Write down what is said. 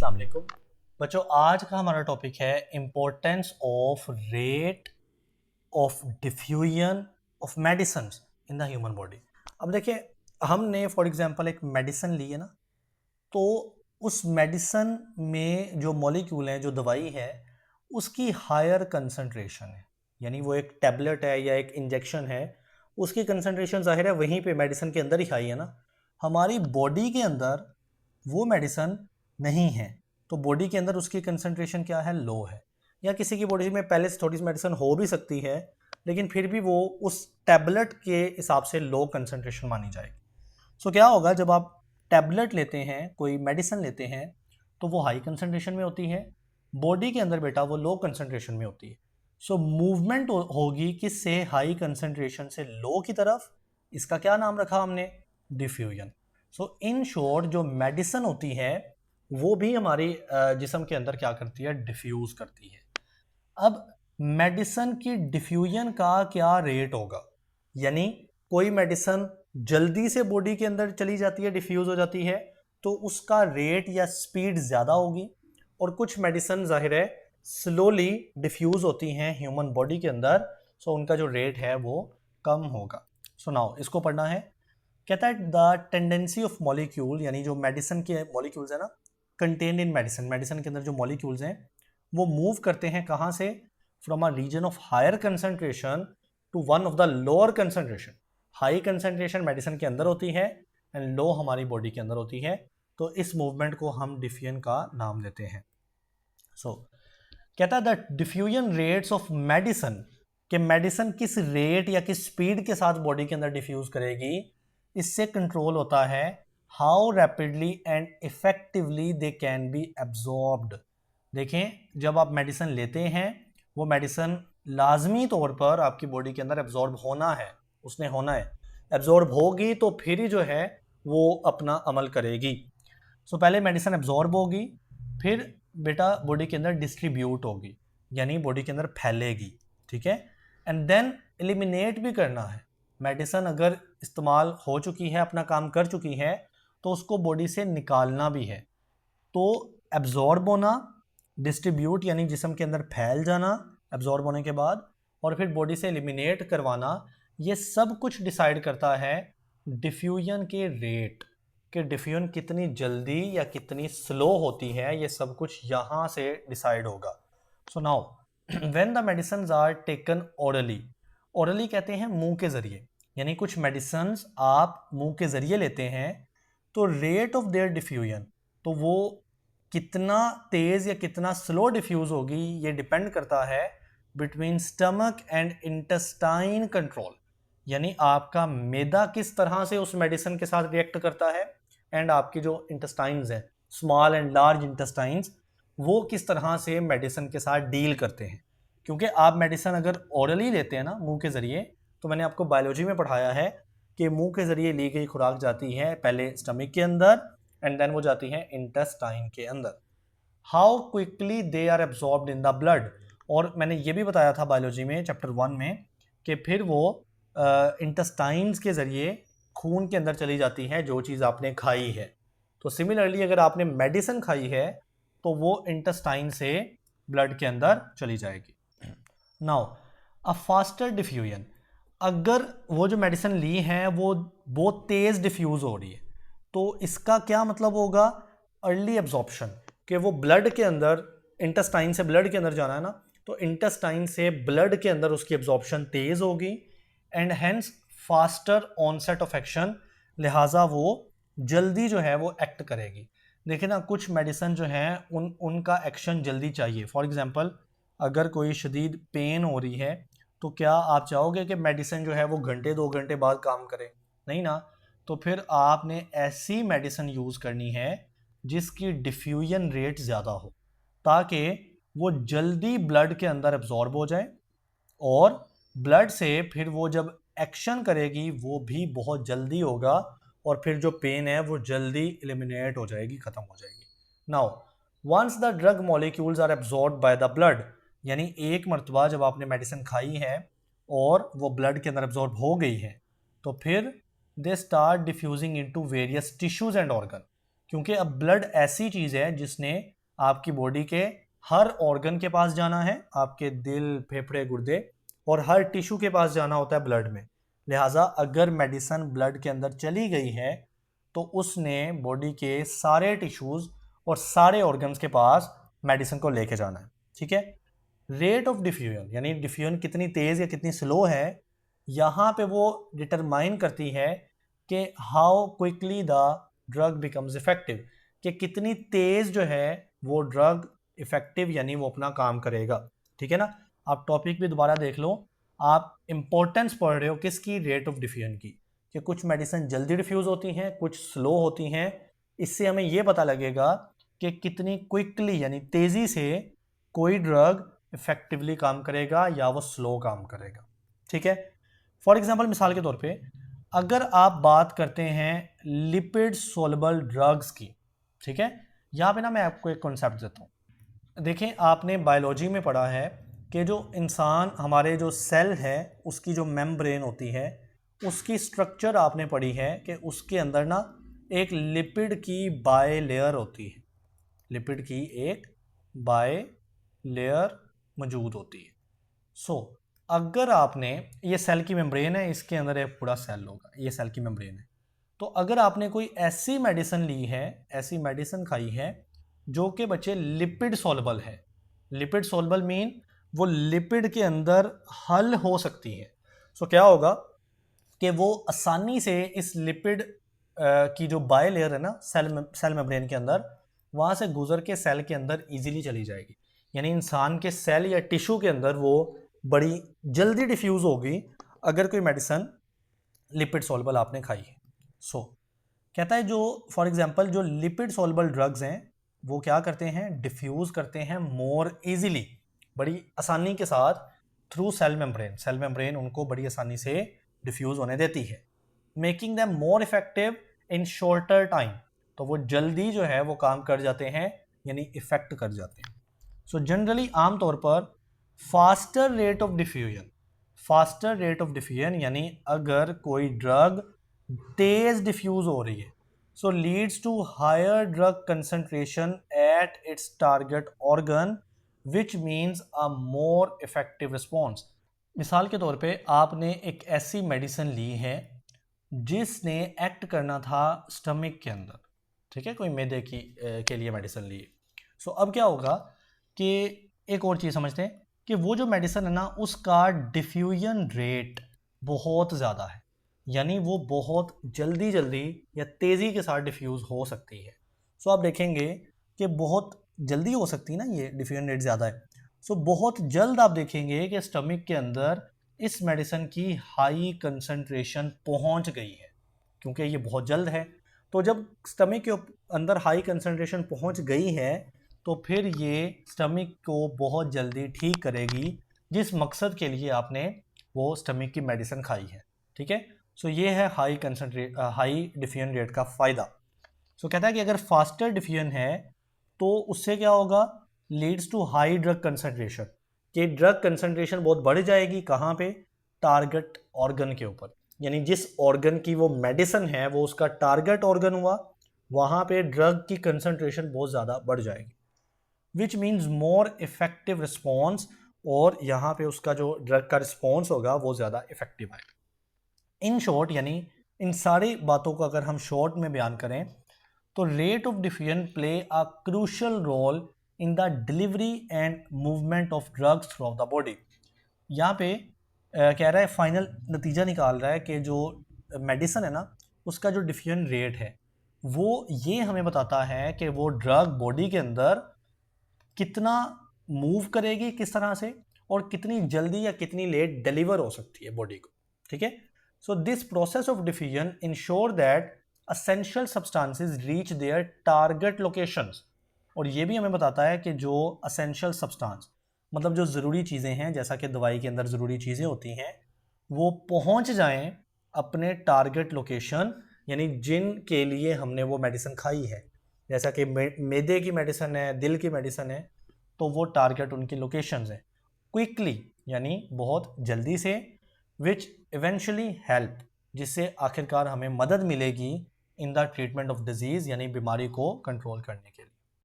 अस्सलाम वालेकुम बच्चों, आज का हमारा टॉपिक है importance of rate of diffusion of medicine in the human body. अब देखिए, हमने फॉर एग्जांपल एक मेडिसिन ली है ना, तो उस मेडिसिन में जो मॉलिक्यूल हैं, जो दवाई है, उसकी हायर कंसंट्रेशन है। यानी वो एक टैबलेट है या एक इंजेक्शन है, उसकी कंसंट्रेशन जाहिर है वहीं पे मेडिसिन के अंदर ही हाई है ना। हमारी बॉडी के अंदर वो मेडिसिन नहीं है, तो बॉडी के अंदर उसकी कंसंट्रेशन क्या है, लो है। या किसी की बॉडी में पहले से थोड़ी सी मेडिसिन हो भी सकती है, लेकिन फिर भी वो उस टैबलेट के हिसाब से लो कंसंट्रेशन मानी जाएगी। सो क्या होगा, जब आप टैबलेट लेते हैं, कोई मेडिसिन लेते हैं, तो वो हाई कंसंट्रेशन में होती है, बॉडी के अंदर बेटा वो लो कंसंट्रेशन में होती है। सो मूवमेंट होगी किससे, हाई कंसंट्रेशन से लो की तरफ। इसका क्या नाम रखा हमने, डिफ्यूजन। सो इन शॉर्ट जो मेडिसिन होती है वो भी हमारी जिस्म के अंदर क्या करती है, डिफ्यूज करती है। अब मेडिसिन की डिफ्यूजन का क्या रेट होगा, यानी कोई मेडिसिन जल्दी से बॉडी के अंदर चली जाती है, डिफ्यूज हो जाती है, तो उसका रेट या स्पीड ज़्यादा होगी। और कुछ मेडिसिन जाहिर है स्लोली डिफ्यूज होती हैं ह्यूमन बॉडी के अंदर, सो उनका जो रेट है वो कम होगा। सो नाउ इसको पढ़ना है। कहता है द टेंडेंसी ऑफ मॉलिक्यूल, यानी जो मेडिसिन के मॉलिक्यूल्स है ना, कंटेन इन मेडिसिन, मेडिसिन के अंदर जो मॉलिक्यूल्स हैं वो मूव करते हैं कहाँ से, from a region of higher concentration to one of the lower concentration. High concentration medicine के अंदर होती है एंड लो हमारी बॉडी के अंदर होती है, तो इस मूवमेंट को हम डिफ्यूजन का नाम देते हैं। सो कहता है the diffusion rates of medicine, कि मेडिसिन किस रेट या किस स्पीड के साथ बॉडी के अंदर डिफ्यूज करेगी, इससे कंट्रोल होता है how rapidly and effectively they can be absorbed. देखें, जब आप मेडिसिन लेते हैं, वो मेडिसिन लाजमी तौर पर आपकी बॉडी के अंदर एब्जॉर्ब होना है, उसने होना है। एब्जॉर्ब होगी तो फिर ही जो है वो अपना अमल करेगी। सो पहले मेडिसिन एब्जॉर्ब होगी, फिर बेटा बॉडी के अंदर डिस्ट्रीब्यूट होगी, यानी बॉडी के अंदर फैलेगी, ठीक है। एंड देन एलिमिनेट भी करना है। मेडिसिन अगर इस्तेमाल हो चुकी है, अपना काम कर चुकी है, तो उसको बॉडी से निकालना भी है। तो एब्जॉर्ब होना, डिस्ट्रीब्यूट यानी जिस्म के अंदर फैल जाना एब्जॉर्ब होने के बाद, और फिर बॉडी से एलिमिनेट करवाना, ये सब कुछ डिसाइड करता है डिफ्यूजन के रेट, कि डिफ्यूजन कितनी जल्दी या कितनी स्लो होती है, ये सब कुछ यहाँ से डिसाइड होगा। So now when the medicine are taken orally, orally कहते हैं मुंह के जरिए, यानी कुछ मेडिसिन आप मुंह के जरिए लेते हैं, तो रेट ऑफ देयर डिफ्यूजन, तो वो कितना तेज या कितना स्लो डिफ्यूज होगी, ये डिपेंड करता है between stomach and intestine control, यानी आपका मैदा किस तरह से उस मेडिसिन के साथ रिएक्ट करता है, एंड आपकी जो इंटेस्टाइन्स हैं, स्मॉल एंड लार्ज इंटेस्टाइन्स, वो किस तरह से मेडिसिन के साथ डील करते हैं। क्योंकि आप मेडिसिन अगर ओरली लेते हैं ना, मुंह के ज़रिए, तो मैंने आपको बायोलॉजी में पढ़ाया है कि मुंह के ज़रिए ली गई खुराक जाती है पहले स्टमक के अंदर एंड देन वो जाती है इंटेस्टाइन के अंदर। How quickly they are absorbed in the blood, और मैंने ये भी बताया था बायोलॉजी में चैप्टर 1 में कि फिर वो इंटेस्टाइन्स के ज़रिए खून के अंदर चली जाती है जो चीज़ आपने खाई है। तो सिमिलरली अगर आपने मेडिसिन खाई है तो वो इंटेस्टाइन से ब्लड के अंदर चली जाएगी। नाउ अ फास्टर डिफ्यूजन, अगर वो जो मेडिसिन ली है वो बहुत तेज़ डिफ्यूज़ हो रही है, तो इसका क्या मतलब होगा, अर्ली एब्जॉर्प्शन, कि वो ब्लड के अंदर, इंटेस्टाइन से ब्लड के अंदर जाना है ना, तो इंटेस्टाइन से ब्लड के अंदर उसकी एब्जॉर्प्शन तेज़ होगी and hence faster onset of action, लिहाजा वो जल्दी जो है वो एक्ट करेगी। देखिए ना, कुछ मेडिसिन जो हैं उनका एक्शन जल्दी चाहिए। फॉर एग्जांपल, अगर कोई शदीद पेन हो रही है, तो क्या आप चाहोगे कि मेडिसिन जो है वो घंटे 2 घंटे बाद काम करे, नहीं ना। तो फिर आपने ऐसी मेडिसिन यूज़ करनी है जिसकी डिफ्यूजन रेट ज़्यादा हो, ताकि वो जल्दी ब्लड के अंदर एब्जॉर्ब हो जाए, और ब्लड से फिर वो जब एक्शन करेगी वो भी बहुत जल्दी होगा, और फिर जो पेन है वो जल्दी एलिमिनेट हो जाएगी, ख़त्म हो जाएगी। Now once the drug molecules are absorb by the blood, यानी एक मरतबा जब आपने मेडिसिन खाई है और वो ब्लड के अंदर एब्जॉर्ब हो गई है, तो फिर they start diffusing into various tissues and organ, क्योंकि अब ब्लड ऐसी चीज़ है जिसने आपकी बॉडी के हर ऑर्गन के पास जाना है, आपके दिल, फेफड़े, गुर्दे और हर टिश्यू के पास जाना होता है ब्लड में। लिहाजा अगर मेडिसन ब्लड के अंदर चली गई है तो उसने बॉडी के सारे टिश्यूज़ और सारे ऑर्गन्स के पास मेडिसिन को लेके जाना है। ठीक है। रेट ऑफ डिफ्यूजन यानी डिफ्यूजन कितनी तेज़ या कितनी स्लो है, यहाँ पे वो डिटरमाइन करती है कि how quickly the drug becomes effective, कि कितनी तेज़ जो है वो ड्रग इफेक्टिव यानी वो अपना काम करेगा। ठीक है ना। आप टॉपिक भी दोबारा देख लो, आप इंपॉर्टेंस पढ़ रहे हो किसकी, रेट ऑफ डिफ्यूजन की, कि कुछ मेडिसिन जल्दी डिफ्यूज़ होती हैं, कुछ स्लो होती हैं। इससे हमें ये पता लगेगा कि कितनी क्विकली यानी तेज़ी से कोई ड्रग इफेक्टिवली काम करेगा या वो स्लो काम करेगा। ठीक है। फॉर एग्जांपल, मिसाल के तौर पे अगर आप बात करते हैं लिपिड सोलबल ड्रग्स की, ठीक है, यहाँ पे ना मैं आपको एक कॉन्सेप्ट देता हूँ। देखें, आपने बायोलॉजी में पढ़ा है कि जो इंसान, हमारे जो सेल है उसकी जो मेम्ब्रेन होती है उसकी स्ट्रक्चर आपने पढ़ी है कि उसके अंदर ना एक लिपिड की बाय लेयर होती है, लिपिड की एक बाय लेयर मौजूद होती है। सो अगर आपने, ये सेल की मेम्ब्रेन है, इसके अंदर एक पूरा सेल होगा, ये सेल की मेम्ब्रेन है। तो अगर आपने कोई ऐसी मेडिसिन ली है, ऐसी मेडिसिन खाई है जो कि बच्चे लिपिड सोलबल है, लिपिड सोलबल मीन वो लिपिड के अंदर हल हो सकती है। सो क्या होगा कि वो आसानी से इस लिपिड की जो बाय लेयर है ना सेल मेम्ब्रेन के अंदर, वहाँ से गुजर के सेल के अंदर इजीली चली जाएगी। यानी इंसान के सेल या टिश्यू के अंदर वो बड़ी जल्दी डिफ्यूज़ होगी अगर कोई मेडिसिन लिपिड सोलबल आपने खाई है। सो कहता है जो फॉर एग्जांपल जो लिपिड सोलबल ड्रग्स हैं वो क्या करते हैं, डिफ्यूज़ करते हैं मोर इजीली, बड़ी आसानी के साथ थ्रू सेल मेम्ब्रेन उनको बड़ी आसानी से डिफ्यूज़ होने देती है, making them more effective in shorter time. तो वो जल्दी जो है वो काम कर जाते हैं यानी इफेक्ट कर जाते हैं। सो जनरली आमतौर पर फास्टर रेट ऑफ डिफ्यूजन यानी अगर कोई ड्रग तेज डिफ्यूज हो रही है, so leads to higher drug concentration at its target organ which means a more effective response. मिसाल के तौर पे आपने एक ऐसी मेडिसिन ली है जिसने एक्ट करना था स्टमक के अंदर, ठीक है, कोई मैदे की के लिए मेडिसिन ली। सो अब क्या होगा कि एक और चीज़ समझते हैं कि वो जो मेडिसिन है ना उसका डिफ्यूजन रेट बहुत ज़्यादा है, यानी वो बहुत जल्दी जल्दी या तेज़ी के साथ डिफ्यूज़ हो सकती है। सो आप देखेंगे कि बहुत जल्दी हो सकती है ना, ये डिफ्यूजन रेट ज़्यादा है। सो बहुत जल्द आप देखेंगे कि स्टमक के अंदर इस मेडिसिन की हाई कंसंट्रेशन पहुंच गई है, क्योंकि ये बहुत जल्द है। तो जब स्टमक के अंदर हाई कंसंट्रेशन पहुंच गई है तो फिर ये स्टमक को बहुत जल्दी ठीक करेगी जिस मकसद के लिए आपने वो स्टमक की मेडिसिन खाई है। ठीक है। सो ये है हाई डिफ्यूजन रेट का फ़ायदा। सो कहता है कि अगर फास्टर डिफ्यूजन है तो उससे क्या होगा, leads to high drug concentration, कि ड्रग कंसंट्रेशन बहुत बढ़ जाएगी, कहाँ पे, टारगेट ऑर्गन के ऊपर, यानी जिस ऑर्गन की वो मेडिसिन है वो उसका टारगेट ऑर्गन हुआ, वहाँ पे ड्रग की कंसंट्रेशन बहुत ज़्यादा बढ़ जाएगी, which means more effective response, और यहाँ पे उसका जो ड्रग का रिस्पॉन्स होगा वो ज़्यादा इफेक्टिव आएगा। इन शॉर्ट, यानी इन सारी बातों को अगर हम शॉर्ट में बयान करें तो rate of diffusion play a crucial role in the delivery and movement of drugs throughout the body. यहाँ पे कह रहा है, फाइनल नतीजा निकाल रहा है कि जो मेडिसिन है ना उसका जो डिफ्यूजन रेट है वो ये हमें बताता है कि वो ड्रग बॉडी के अंदर कितना मूव करेगी, किस तरह से, और कितनी जल्दी या कितनी लेट डिलीवर हो सकती है बॉडी को। ठीक है। So this process of diffusion ensure that essential substances reach their target locations, और ये भी हमें बताता है कि जो असेंशियल सब्सटेंस मतलब जो ज़रूरी चीज़ें हैं, जैसा कि दवाई के अंदर ज़रूरी चीज़ें होती हैं, वो पहुंच जाएं अपने टारगेट लोकेशन, यानी जिन के लिए हमने वो मेडिसिन खाई है, जैसा कि मैदे की मेडिसिन है, दिल की मेडिसिन है, तो वो टारगेट उनकी लोकेशंस हैं, क्विकली यानी बहुत जल्दी से, विच इवेंचुअली हेल्प, जिससे आखिरकार हमें मदद मिलेगी in the treatment of disease, यानी बीमारी को कंट्रोल करने के लिए।